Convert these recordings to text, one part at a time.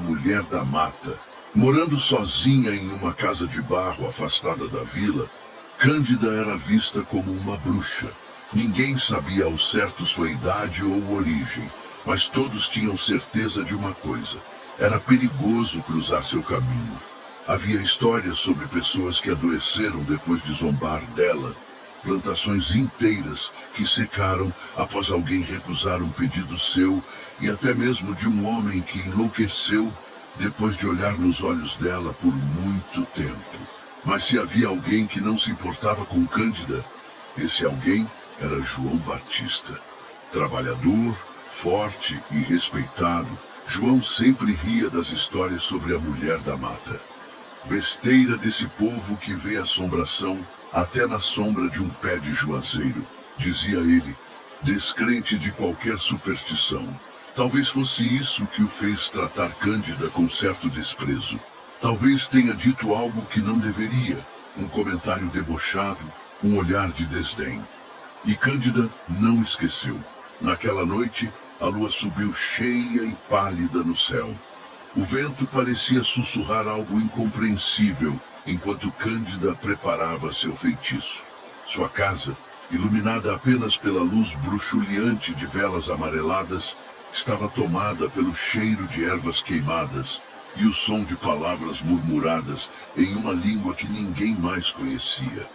mulher da mata. Morando sozinha em uma casa de barro afastada da vila, Cândida era vista como uma bruxa. Ninguém sabia ao certo sua idade ou origem, mas todos tinham certeza de uma coisa: era perigoso cruzar seu caminho. Havia histórias sobre pessoas que adoeceram depois de zombar dela, plantações inteiras que secaram após alguém recusar um pedido seu, e até mesmo de um homem que enlouqueceu depois de olhar nos olhos dela por muito tempo. Mas se havia alguém que não se importava com Cândida, esse alguém era João Batista. Trabalhador, forte e respeitado, João sempre ria das histórias sobre a mulher da mata. Besteira desse povo que vê assombração até na sombra de um pé de juazeiro, dizia ele, descrente de qualquer superstição. Talvez fosse isso que o fez tratar Cândida com certo desprezo. Talvez tenha dito algo que não deveria, um comentário debochado, um olhar de desdém. E Cândida não esqueceu. Naquela noite, a lua subiu cheia e pálida no céu. O vento parecia sussurrar algo incompreensível enquanto Cândida preparava seu feitiço. Sua casa, iluminada apenas pela luz bruxuleante de velas amareladas, estava tomada pelo cheiro de ervas queimadas e o som de palavras murmuradas em uma língua que ninguém mais conhecia.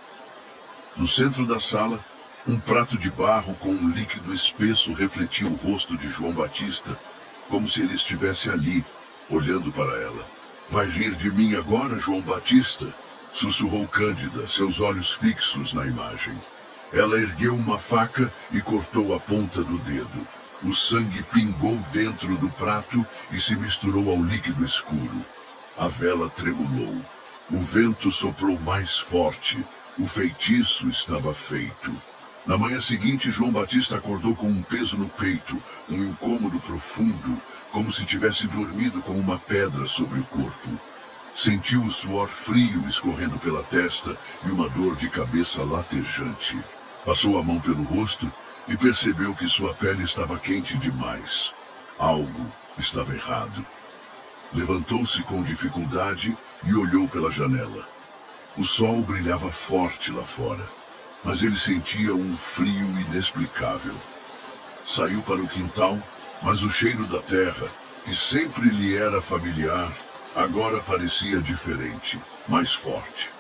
No centro da sala, um prato de barro com um líquido espesso refletia o rosto de João Batista, como se ele estivesse ali, olhando para ela. Vai rir de mim agora, João Batista? Sussurrou Cândida, seus olhos fixos na imagem. Ela ergueu uma faca e cortou a ponta do dedo. O sangue pingou dentro do prato e se misturou ao líquido escuro. A vela tremulou. O vento soprou mais forte. O feitiço estava feito. Na manhã seguinte, João Batista acordou com um peso no peito, um incômodo profundo, como se tivesse dormido com uma pedra sobre o corpo. Sentiu o suor frio escorrendo pela testa e uma dor de cabeça latejante. Passou a mão pelo rosto e percebeu que sua pele estava quente demais. Algo estava errado. Levantou-se com dificuldade e olhou pela janela. O sol brilhava forte lá fora, mas ele sentia um frio inexplicável. Saiu para o quintal, mas o cheiro da terra, que sempre lhe era familiar, agora parecia diferente, mais forte.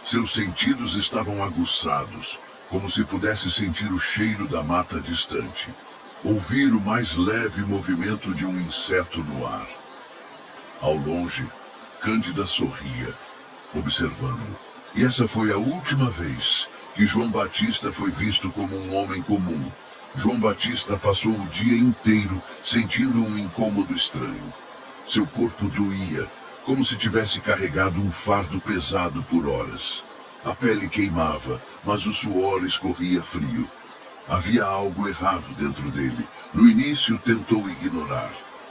Seus sentidos estavam aguçados, como se pudesse sentir o cheiro da mata distante, ouvir o mais leve movimento de um inseto no ar. Ao longe, Cândida sorria, observando. E essa foi a última vez que João Batista foi visto como um homem comum. João Batista passou o dia inteiro sentindo um incômodo estranho. Seu corpo doía, como se tivesse carregado um fardo pesado por horas. A pele queimava, mas o suor escorria frio. Havia algo errado dentro dele. No início tentou ignorar.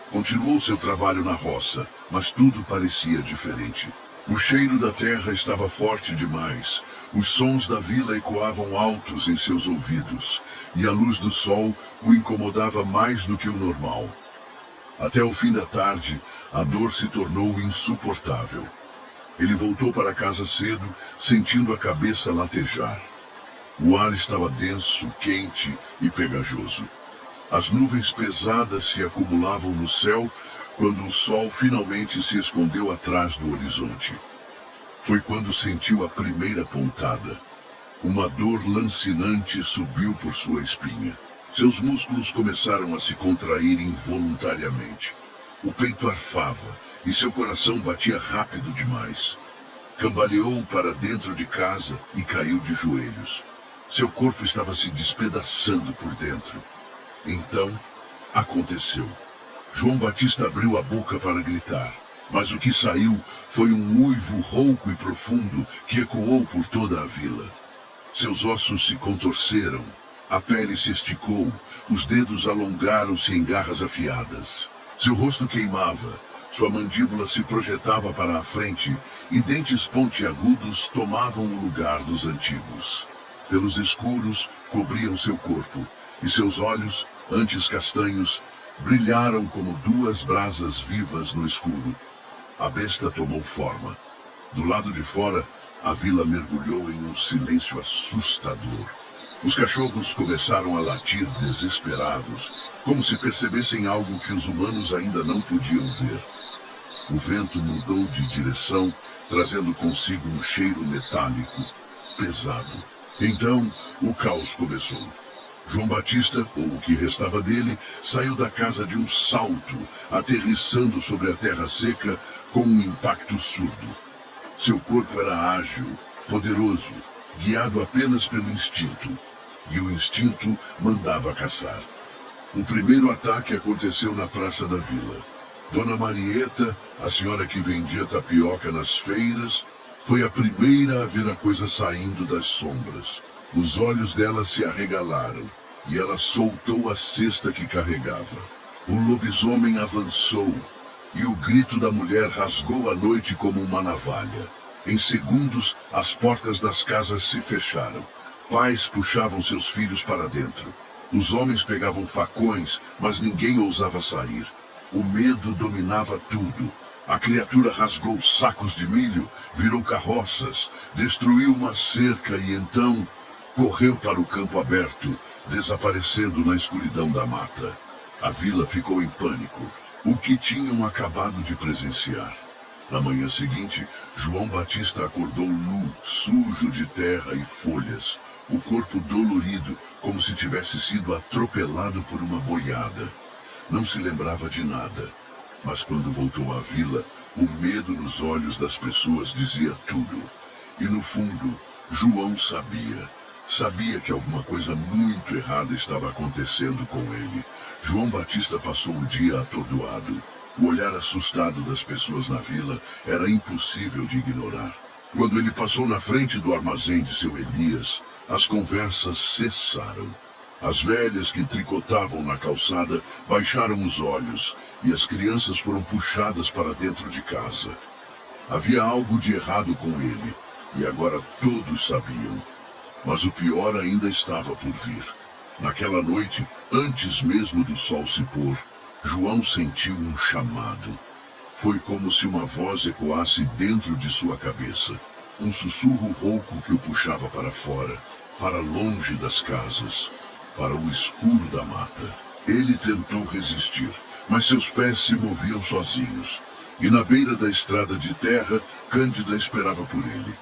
Continuou seu trabalho na roça, mas tudo parecia diferente. O cheiro da terra estava forte demais. Os sons da vila ecoavam altos em seus ouvidos, e a luz do sol o incomodava mais do que o normal. Até o fim da tarde, a dor se tornou insuportável. Ele voltou para casa cedo, sentindo a cabeça latejar. O ar estava denso, quente e pegajoso. As nuvens pesadas se acumulavam no céu quando o sol finalmente se escondeu atrás do horizonte. Foi quando sentiu a primeira pontada. Uma dor lancinante subiu por sua espinha. Seus músculos começaram a se contrair involuntariamente. O peito arfava e seu coração batia rápido demais. Cambaleou para dentro de casa e caiu de joelhos. Seu corpo estava se despedaçando por dentro. Então, aconteceu. João Batista abriu a boca para gritar, mas o que saiu foi um uivo rouco e profundo que ecoou por toda a vila. Seus ossos se contorceram, a pele se esticou, os dedos alongaram-se em garras afiadas. Seu rosto queimava, sua mandíbula se projetava para a frente e dentes pontiagudos tomavam o lugar dos antigos. Pelos escuros cobriam seu corpo, e seus olhos, antes castanhos, brilharam como duas brasas vivas no escuro. A besta tomou forma. Do lado de fora, a vila mergulhou em um silêncio assustador. Os cachorros começaram a latir desesperados, como se percebessem algo que os humanos ainda não podiam ver. O vento mudou de direção, trazendo consigo um cheiro metálico, pesado. Então, o caos começou. João Batista, ou o que restava dele, saiu da casa de um salto, aterrissando sobre a terra seca com um impacto surdo. Seu corpo era ágil, poderoso, guiado apenas pelo instinto. E o instinto mandava caçar. O primeiro ataque aconteceu na praça da vila. Dona Marieta, a senhora que vendia tapioca nas feiras, foi a primeira a ver a coisa saindo das sombras. Os olhos dela se arregalaram, e ela soltou a cesta que carregava. O lobisomem avançou, e o grito da mulher rasgou a noite como uma navalha. Em segundos, as portas das casas se fecharam. Pais puxavam seus filhos para dentro. Os homens pegavam facões, mas ninguém ousava sair. O medo dominava tudo. A criatura rasgou sacos de milho, virou carroças, destruiu uma cerca e então correu para o campo aberto, desaparecendo na escuridão da mata. A vila ficou em pânico, o que tinham acabado de presenciar. Na manhã seguinte, João Batista acordou nu, sujo de terra e folhas, o corpo dolorido, como se tivesse sido atropelado por uma boiada. Não se lembrava de nada, mas quando voltou à vila, o medo nos olhos das pessoas dizia tudo. E no fundo, João sabia. Sabia que alguma coisa muito errada estava acontecendo com ele. João Batista passou o dia atordoado. O olhar assustado das pessoas na vila era impossível de ignorar. Quando ele passou na frente do armazém de seu Elias, as conversas cessaram. As velhas que tricotavam na calçada baixaram os olhos e as crianças foram puxadas para dentro de casa. Havia algo de errado com ele, e agora todos sabiam. Mas o pior ainda estava por vir. Naquela noite, antes mesmo do sol se pôr, João sentiu um chamado. Foi como se uma voz ecoasse dentro de sua cabeça. Um sussurro rouco que o puxava para fora, para longe das casas, para o escuro da mata. Ele tentou resistir, mas seus pés se moviam sozinhos. E na beira da estrada de terra, Cândida esperava por ele.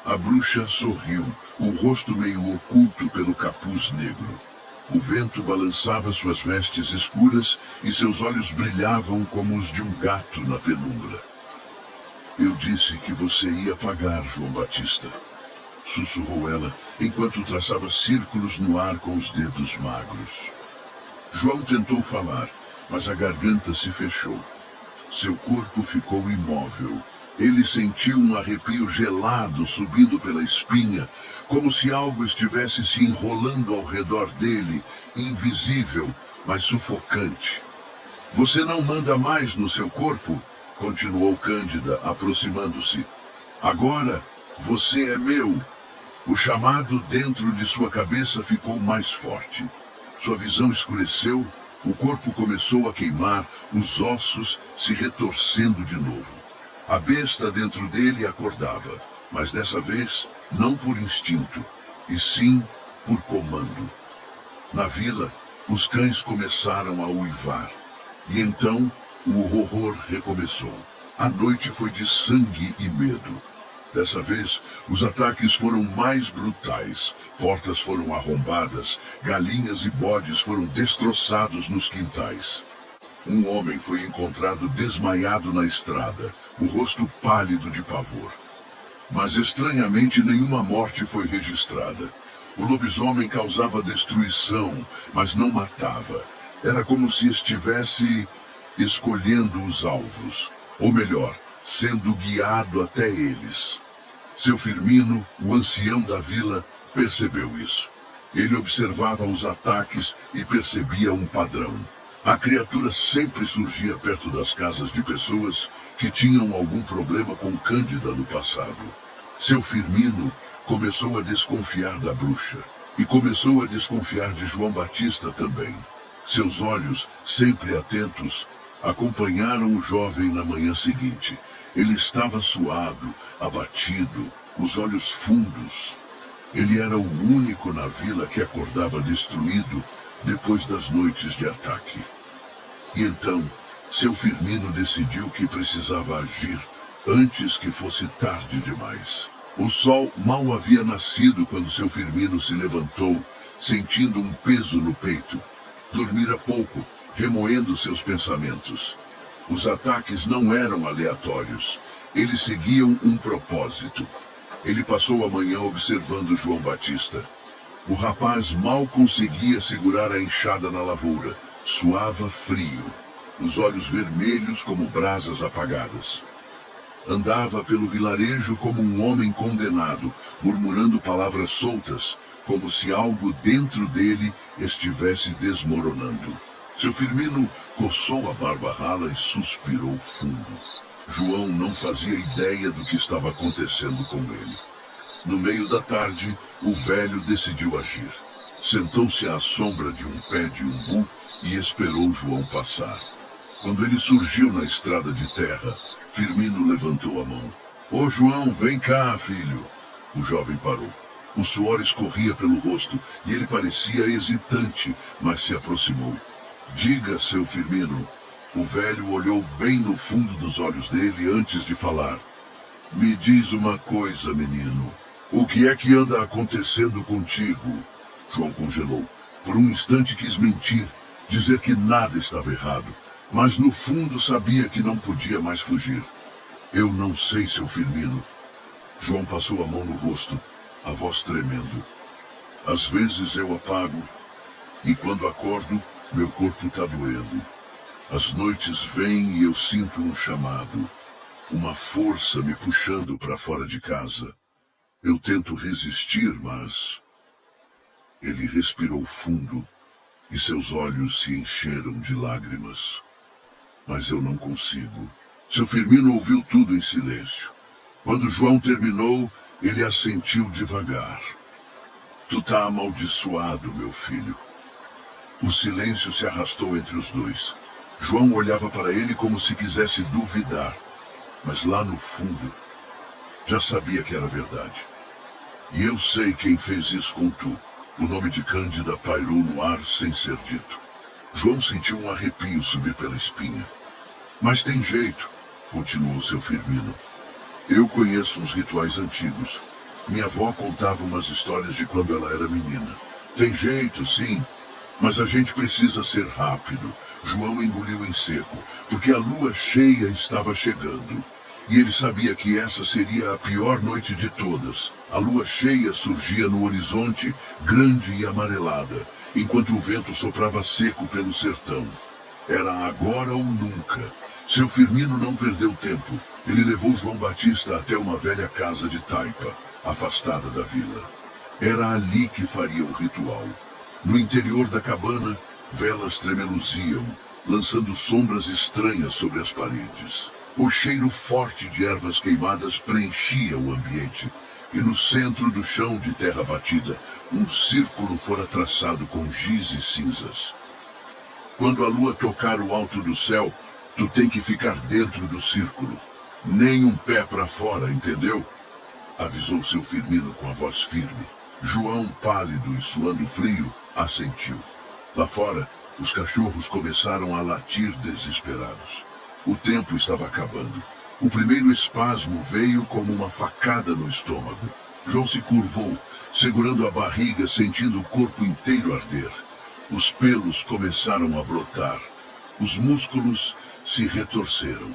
A bruxa sorriu, o rosto meio oculto pelo capuz negro. O vento balançava suas vestes escuras e seus olhos brilhavam como os de um gato na penumbra. Eu disse que você ia pagar, João Batista, sussurrou ela, enquanto traçava círculos no ar com os dedos magros. João tentou falar, mas a garganta se fechou. Seu corpo ficou imóvel. Ele sentiu um arrepio gelado subindo pela espinha, como se algo estivesse se enrolando ao redor dele, invisível, mas sufocante. Você não manda mais no seu corpo? Continuou Cândida, aproximando-se. Agora, você é meu. O chamado dentro de sua cabeça ficou mais forte. Sua visão escureceu, o corpo começou a queimar, os ossos se retorcendo de novo. A besta dentro dele acordava, mas dessa vez não por instinto, e sim por comando. Na vila, os cães começaram a uivar, e então o horror recomeçou. A noite foi de sangue e medo. Dessa vez, os ataques foram mais brutais. Portas foram arrombadas, galinhas e bodes foram destroçados nos quintais. Um homem foi encontrado desmaiado na estrada, o rosto pálido de pavor. Mas estranhamente nenhuma morte foi registrada. O lobisomem causava destruição, mas não matava. Era como se estivesse escolhendo os alvos, ou melhor, sendo guiado até eles. Seu Firmino, o ancião da vila, percebeu isso. Ele observava os ataques e percebia um padrão. A criatura sempre surgia perto das casas de pessoas que tinham algum problema com Cândida no passado. Seu Firmino começou a desconfiar da bruxa e começou a desconfiar de João Batista também. Seus olhos, sempre atentos, acompanharam o jovem na manhã seguinte. Ele estava suado, abatido, os olhos fundos. Ele era o único na vila que acordava destruído depois das noites de ataque. E então, seu Firmino decidiu que precisava agir antes que fosse tarde demais. O sol mal havia nascido quando seu Firmino se levantou, sentindo um peso no peito. Dormira pouco, remoendo seus pensamentos. Os ataques não eram aleatórios. Eles seguiam um propósito. Ele passou a manhã observando João Batista. O rapaz mal conseguia segurar a enxada na lavoura. Suava frio, os olhos vermelhos como brasas apagadas. Andava pelo vilarejo como um homem condenado, murmurando palavras soltas, como se algo dentro dele estivesse desmoronando. Seu Firmino coçou a barba rala e suspirou fundo. João não fazia ideia do que estava acontecendo com ele. No meio da tarde, o velho decidiu agir. Sentou-se à sombra de um pé de umbu e esperou João passar. Quando ele surgiu na estrada de terra, Firmino levantou a mão. Ô João, vem cá, filho. O jovem parou. O suor escorria pelo rosto e ele parecia hesitante, mas se aproximou. Diga, seu Firmino. O velho olhou bem no fundo dos olhos dele antes de falar. Me diz uma coisa, menino. O que é que anda acontecendo contigo? João congelou. Por um instante quis mentir, dizer que nada estava errado, mas no fundo sabia que não podia mais fugir. Eu não sei, seu Firmino. João passou a mão no rosto, a voz tremendo. Às vezes eu apago, e quando acordo, meu corpo está doendo. As noites vêm e eu sinto um chamado, uma força me puxando para fora de casa. Eu tento resistir, mas... Ele respirou fundo e seus olhos se encheram de lágrimas. Mas eu não consigo. Seu Firmino ouviu tudo em silêncio. Quando João terminou, ele assentiu devagar. Tu tá amaldiçoado, meu filho. O silêncio se arrastou entre os dois. João olhava para ele como se quisesse duvidar, mas lá no fundo já sabia que era verdade. E eu sei quem fez isso com tu. O nome de Cândida pairou no ar sem ser dito. João sentiu um arrepio subir pela espinha. Mas tem jeito, continuou seu Firmino. Eu conheço uns rituais antigos. Minha avó contava umas histórias de quando ela era menina. Tem jeito, sim, mas a gente precisa ser rápido. João engoliu em seco, porque a lua cheia estava chegando. E ele sabia que essa seria a pior noite de todas. A lua cheia surgia no horizonte, grande e amarelada, enquanto o vento soprava seco pelo sertão. Era agora ou nunca. Seu Firmino não perdeu tempo. Ele levou João Batista até uma velha casa de taipa, afastada da vila. Era ali que faria o ritual. No interior da cabana, velas tremeluziam, lançando sombras estranhas sobre as paredes. O cheiro forte de ervas queimadas preenchia o ambiente, e no centro do chão de terra batida, um círculo fora traçado com giz e cinzas. Quando a lua tocar o alto do céu, tu tem que ficar dentro do círculo. Nem um pé para fora, entendeu? Avisou seu Firmino com a voz firme. João, pálido e suando frio, assentiu. Lá fora, os cachorros começaram a latir desesperados. O tempo estava acabando. O primeiro espasmo veio como uma facada no estômago. João se curvou, segurando a barriga, sentindo o corpo inteiro arder. Os pelos começaram a brotar. Os músculos se retorceram.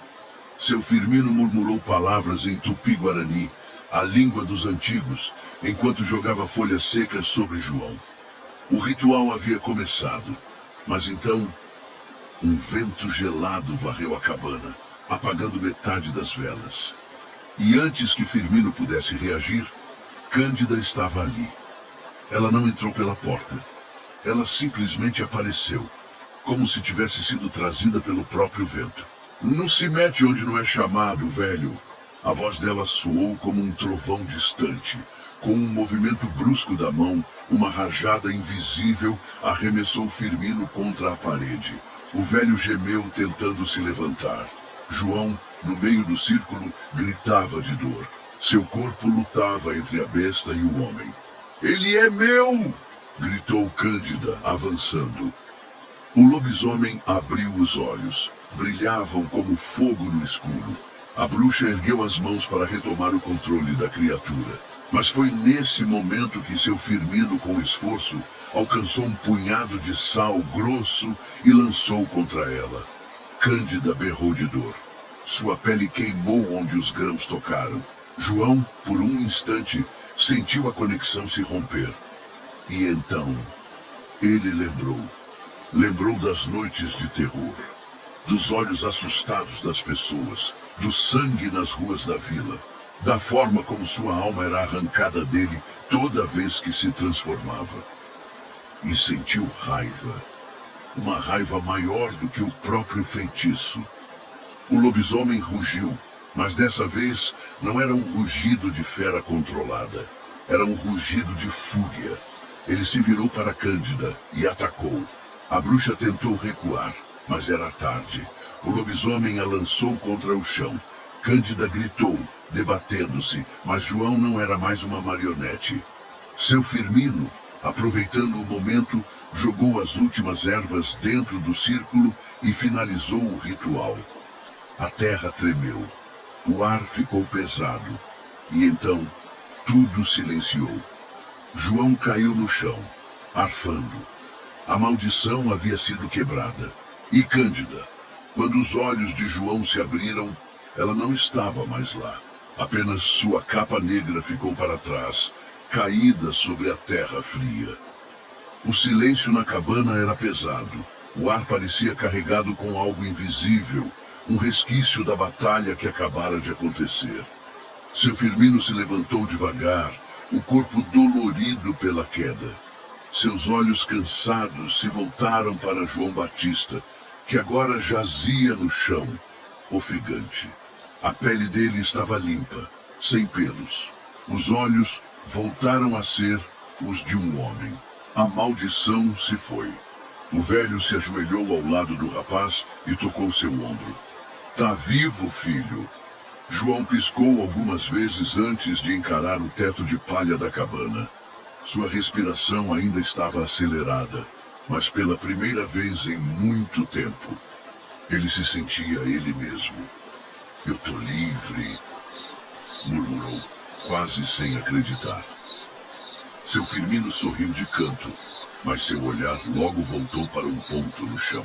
Seu Firmino murmurou palavras em tupi-guarani, a língua dos antigos, enquanto jogava folhas secas sobre João. O ritual havia começado, mas então um vento gelado varreu a cabana, apagando metade das velas. E antes que Firmino pudesse reagir, Cândida estava ali. Ela não entrou pela porta. Ela simplesmente apareceu, como se tivesse sido trazida pelo próprio vento. Não se mete onde não é chamado, velho. A voz dela soou como um trovão distante. Com um movimento brusco da mão, uma rajada invisível arremessou Firmino contra a parede. O velho gemeu tentando se levantar. João, no meio do círculo, gritava de dor. Seu corpo lutava entre a besta e o homem. "Ele é meu!" gritou Cândida, avançando. O lobisomem abriu os olhos. Brilhavam como fogo no escuro. A bruxa ergueu as mãos para retomar o controle da criatura. Mas foi nesse momento que seu Firmino, com esforço, alcançou um punhado de sal grosso e lançou contra ela. Cândida berrou de dor. Sua pele queimou onde os grãos tocaram. João, por um instante, sentiu a conexão se romper. E então, ele lembrou das noites de terror, dos olhos assustados das pessoas, do sangue nas ruas da vila, da forma como sua alma era arrancada dele toda vez que se transformava. E sentiu raiva, uma raiva maior do que o próprio feitiço. O lobisomem rugiu, mas dessa vez não era um rugido de fera controlada, era um rugido de fúria. Ele se virou para Cândida e atacou. A bruxa tentou recuar, mas era tarde. O lobisomem a lançou contra o chão. Cândida gritou, debatendo-se, mas João não era mais uma marionete. Seu Firmino, aproveitando o momento, jogou as últimas ervas dentro do círculo e finalizou o ritual. A terra tremeu. O ar ficou pesado. E então, tudo silenciou. João caiu no chão, arfando. A maldição havia sido quebrada. E Cândida, quando os olhos de João se abriram, ela não estava mais lá. Apenas sua capa negra ficou para trás, caída sobre a terra fria. O silêncio na cabana era pesado. O ar parecia carregado com algo invisível, um resquício da batalha que acabara de acontecer. Seu Firmino se levantou devagar, o corpo dolorido pela queda. Seus olhos cansados se voltaram para João Batista, que agora jazia no chão, ofegante. A pele dele estava limpa, sem pelos. Os olhos voltaram a ser os de um homem. A maldição se foi. O velho se ajoelhou ao lado do rapaz e tocou seu ombro. "Tá vivo, filho?" João piscou algumas vezes antes de encarar o teto de palha da cabana. Sua respiração ainda estava acelerada, mas pela primeira vez em muito tempo, ele se sentia ele mesmo. "Eu tô livre", murmurou, quase sem acreditar. Seu Firmino sorriu de canto, mas seu olhar logo voltou para um ponto no chão.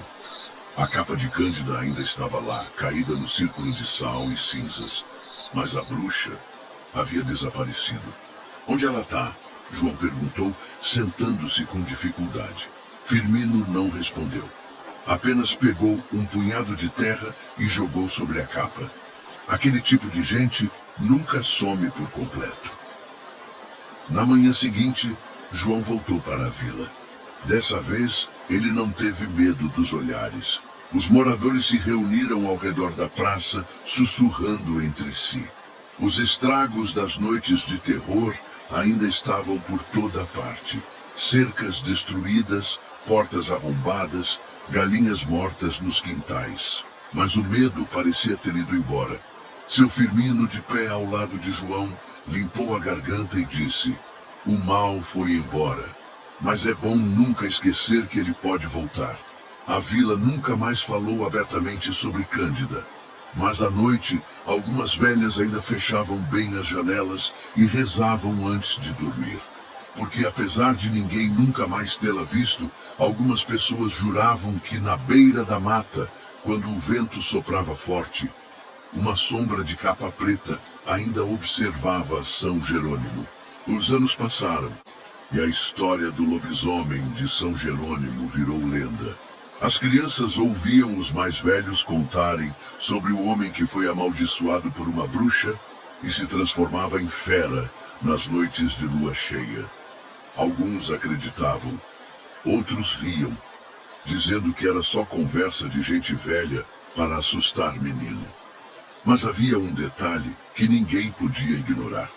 A capa de Cândida ainda estava lá, caída no círculo de sal e cinzas. Mas a bruxa havia desaparecido. "Onde ela está?" João perguntou, sentando-se com dificuldade. Firmino não respondeu. Apenas pegou um punhado de terra e jogou sobre a capa. Aquele tipo de gente nunca some por completo. Na manhã seguinte, João voltou para a vila. Dessa vez, ele não teve medo dos olhares. Os moradores se reuniram ao redor da praça, sussurrando entre si. Os estragos das noites de terror ainda estavam por toda parte. Cercas destruídas, portas arrombadas, galinhas mortas nos quintais. Mas o medo parecia ter ido embora. Seu Firmino, de pé ao lado de João, limpou a garganta e disse: "O mal foi embora. Mas é bom nunca esquecer que ele pode voltar." A vila nunca mais falou abertamente sobre Cândida. Mas à noite, algumas velhas ainda fechavam bem as janelas e rezavam antes de dormir. Porque apesar de ninguém nunca mais tê-la visto, algumas pessoas juravam que na beira da mata, quando o vento soprava forte, uma sombra de capa preta ainda observava São Jerônimo. Os anos passaram. E a história do lobisomem de São Jerônimo virou lenda. As crianças ouviam os mais velhos contarem sobre o homem que foi amaldiçoado por uma bruxa e se transformava em fera nas noites de lua cheia. Alguns acreditavam, outros riam, dizendo que era só conversa de gente velha para assustar menino. Mas havia um detalhe que ninguém podia ignorar.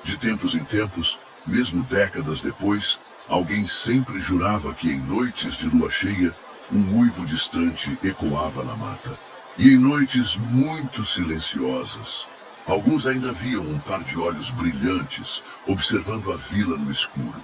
De tempos em tempos, mesmo décadas depois, alguém sempre jurava que em noites de lua cheia, um uivo distante ecoava na mata. E em noites muito silenciosas, alguns ainda viam um par de olhos brilhantes observando a vila no escuro.